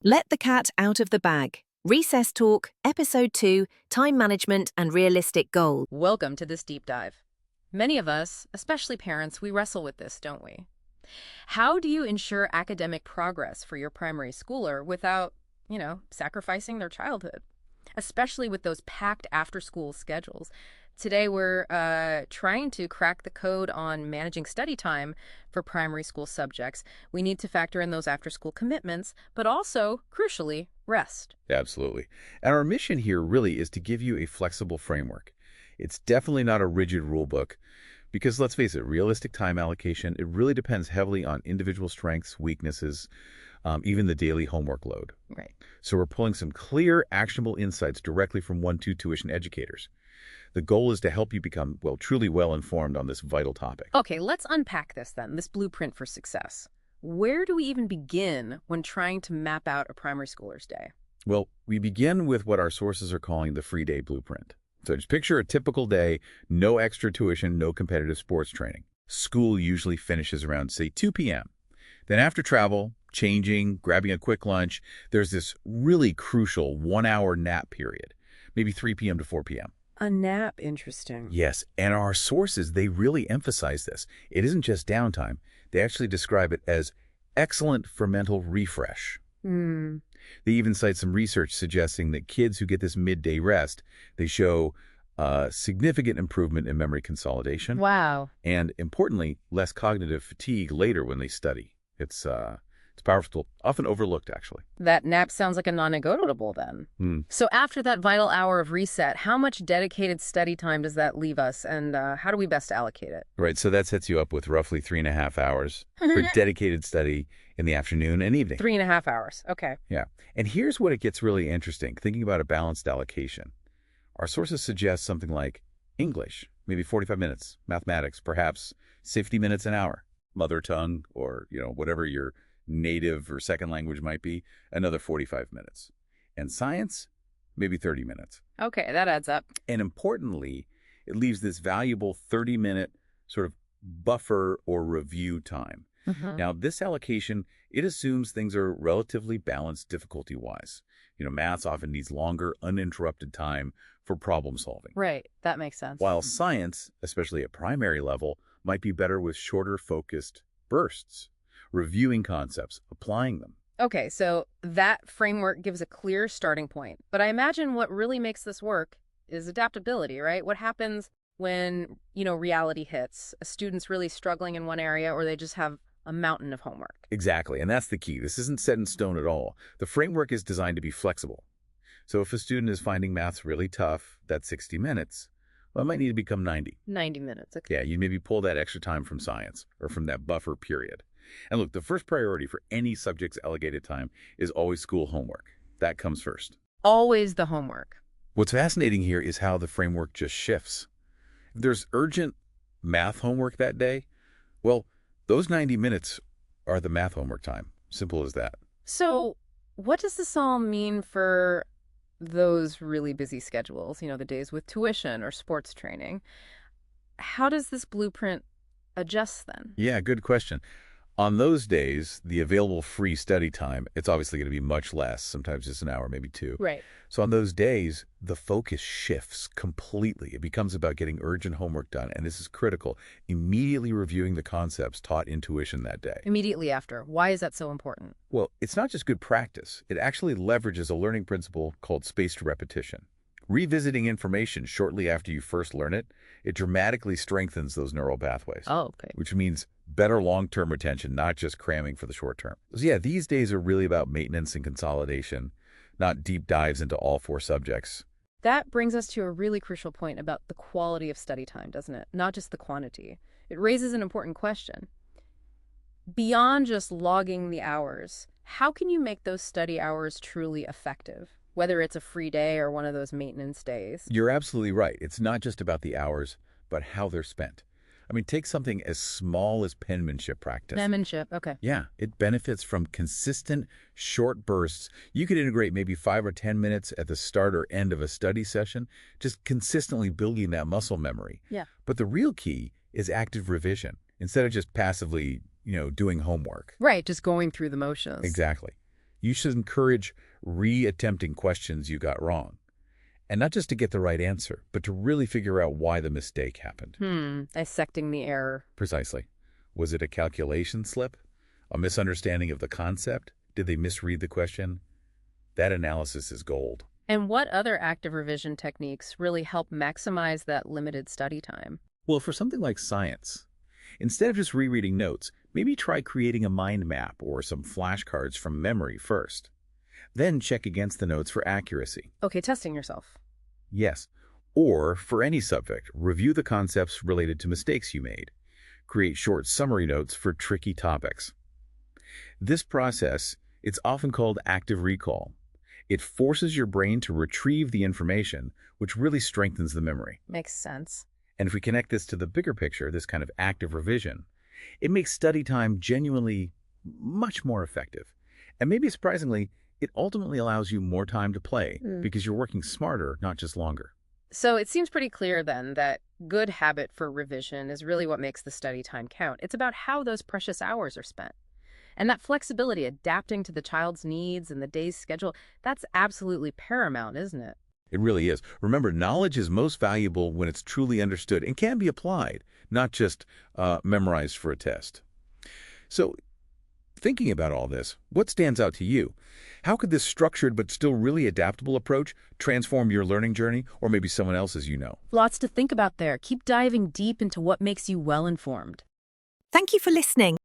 Let the cat out of the bag. Recess Talk, Episode 2, Time Management and Realistic Goals. Welcome to this deep dive. Many of us, especially parents, we wrestle with this, don't we? How do you ensure academic progress for your primary schooler without, sacrificing their childhood? Especially with those packed after-school schedules. Today, we're trying to crack the code on managing study time for primary school subjects. We need to factor in those after-school commitments, but also, crucially, rest. Absolutely. And our mission here really is to give you a flexible framework. It's definitely not a rigid rule book because, let's face it, realistic time allocation, it really depends heavily on individual strengths, weaknesses, even the daily homework load. Right. So we're pulling some clear, actionable insights directly from 1-2 tuition educators. The goal is to help you become, truly well-informed on this vital topic. Okay, let's unpack this then, this blueprint for success. Where do we even begin when trying to map out a primary schooler's day? Well, we begin with what our sources are calling the free day blueprint. So just picture a typical day, no extra tuition, no competitive sports training. School usually finishes around, say, 2 p.m. Then after travel, changing, grabbing a quick lunch, there's this really crucial 1-hour nap period, maybe 3 p.m. to 4 p.m. A nap, interesting. Yes, and our sources, they really emphasize this. It isn't just downtime. They actually describe it as excellent for mental refresh. They even cite some research suggesting that kids who get this midday rest, they show significant improvement in memory consolidation. Wow. And importantly, less cognitive fatigue later when they study. It's powerful, often overlooked, actually. That nap sounds like a non-negotiable then. So after that vital hour of reset, how much dedicated study time does that leave us, and how do we best allocate it? Right, so that sets you up with roughly 3.5 hours for dedicated study in the afternoon and evening. 3.5 hours, okay. Yeah, and here's what it gets really interesting, thinking about a balanced allocation. Our sources suggest something like English, maybe 45 minutes, mathematics, perhaps 50 minutes an hour, mother tongue, or whatever your native or second language might be, another 45 minutes. And science, maybe 30 minutes. Okay, that adds up. And importantly, it leaves this valuable 30-minute sort of buffer or review time. Now, this allocation, it assumes things are relatively balanced difficulty-wise. Maths often needs longer, uninterrupted time for problem solving. Right, that makes sense. While science, especially at primary level, might be better with shorter, focused bursts, reviewing concepts, applying them. Okay, so that framework gives a clear starting point. But I imagine what really makes this work is adaptability, right? What happens when, reality hits? A student's really struggling in one area or they just have a mountain of homework. Exactly, and that's the key. This isn't set in stone at all. The framework is designed to be flexible. So if a student is finding maths really tough, that's 60 minutes. Well, it might need to become 90. 90 minutes, okay. Yeah, you maybe pull that extra time from science or from that buffer period. And look, the first priority for any subject's allocated time is always school homework. That comes first. Always the homework. What's fascinating here is how the framework just shifts. If there's urgent math homework that day, well, those 90 minutes are the math homework time. Simple as that. So what does this all mean for those really busy schedules, the days with tuition or sports training? How does this blueprint adjust then? Yeah, good question. On those days, the available free study time, it's obviously going to be much less, sometimes just an hour, maybe 2. Right. So on those days, the focus shifts completely. It becomes about getting urgent homework done, and this is critical, immediately reviewing the concepts taught in tuition that day. Immediately after. Why is that so important? Well, it's not just good practice. It actually leverages a learning principle called spaced repetition. Revisiting information shortly after you first learn it, it dramatically strengthens those neural pathways. Oh, okay. Which means better long-term retention, not just cramming for the short term. So yeah, these days are really about maintenance and consolidation, not deep dives into all 4 subjects. That brings us to a really crucial point about the quality of study time, doesn't it? Not just the quantity. It raises an important question. Beyond just logging the hours, how can you make those study hours truly effective? Whether it's a free day or one of those maintenance days. You're absolutely right. It's not just about the hours, but how they're spent. I mean, take something as small as penmanship practice. Penmanship, okay. Yeah, it benefits from consistent, short bursts. You could integrate maybe 5 or 10 minutes at the start or end of a study session, just consistently building that muscle memory. Yeah. But the real key is active revision, instead of just passively, doing homework. Right, just going through the motions. Exactly. You should encourage re-attempting questions you got wrong. And not just to get the right answer, but to really figure out why the mistake happened. Dissecting the error. Precisely. Was it a calculation slip? A misunderstanding of the concept? Did they misread the question? That analysis is gold. And what other active revision techniques really help maximize that limited study time? Well, for something like science, instead of just rereading notes, maybe try creating a mind map or some flashcards from memory first. Then check against the notes for accuracy. Okay, testing yourself. Yes. Or, for any subject, review the concepts related to mistakes you made. Create short summary notes for tricky topics. This process, it's often called active recall. It forces your brain to retrieve the information, which really strengthens the memory. Makes sense. And if we connect this to the bigger picture, this kind of active revision, it makes study time genuinely much more effective. And maybe surprisingly, it ultimately allows you more time to play because you're working smarter, not just longer. So it seems pretty clear then that good habit for revision is really what makes the study time count. It's about how those precious hours are spent. And that flexibility, adapting to the child's needs and the day's schedule, that's absolutely paramount, isn't it? It really is. Remember, knowledge is most valuable when it's truly understood and can be applied, not just memorized for a test. So, thinking about all this, what stands out to you? How could this structured but still really adaptable approach transform your learning journey, or maybe someone else's you know? Lots to think about there. Keep diving deep into what makes you well-informed. Thank you for listening.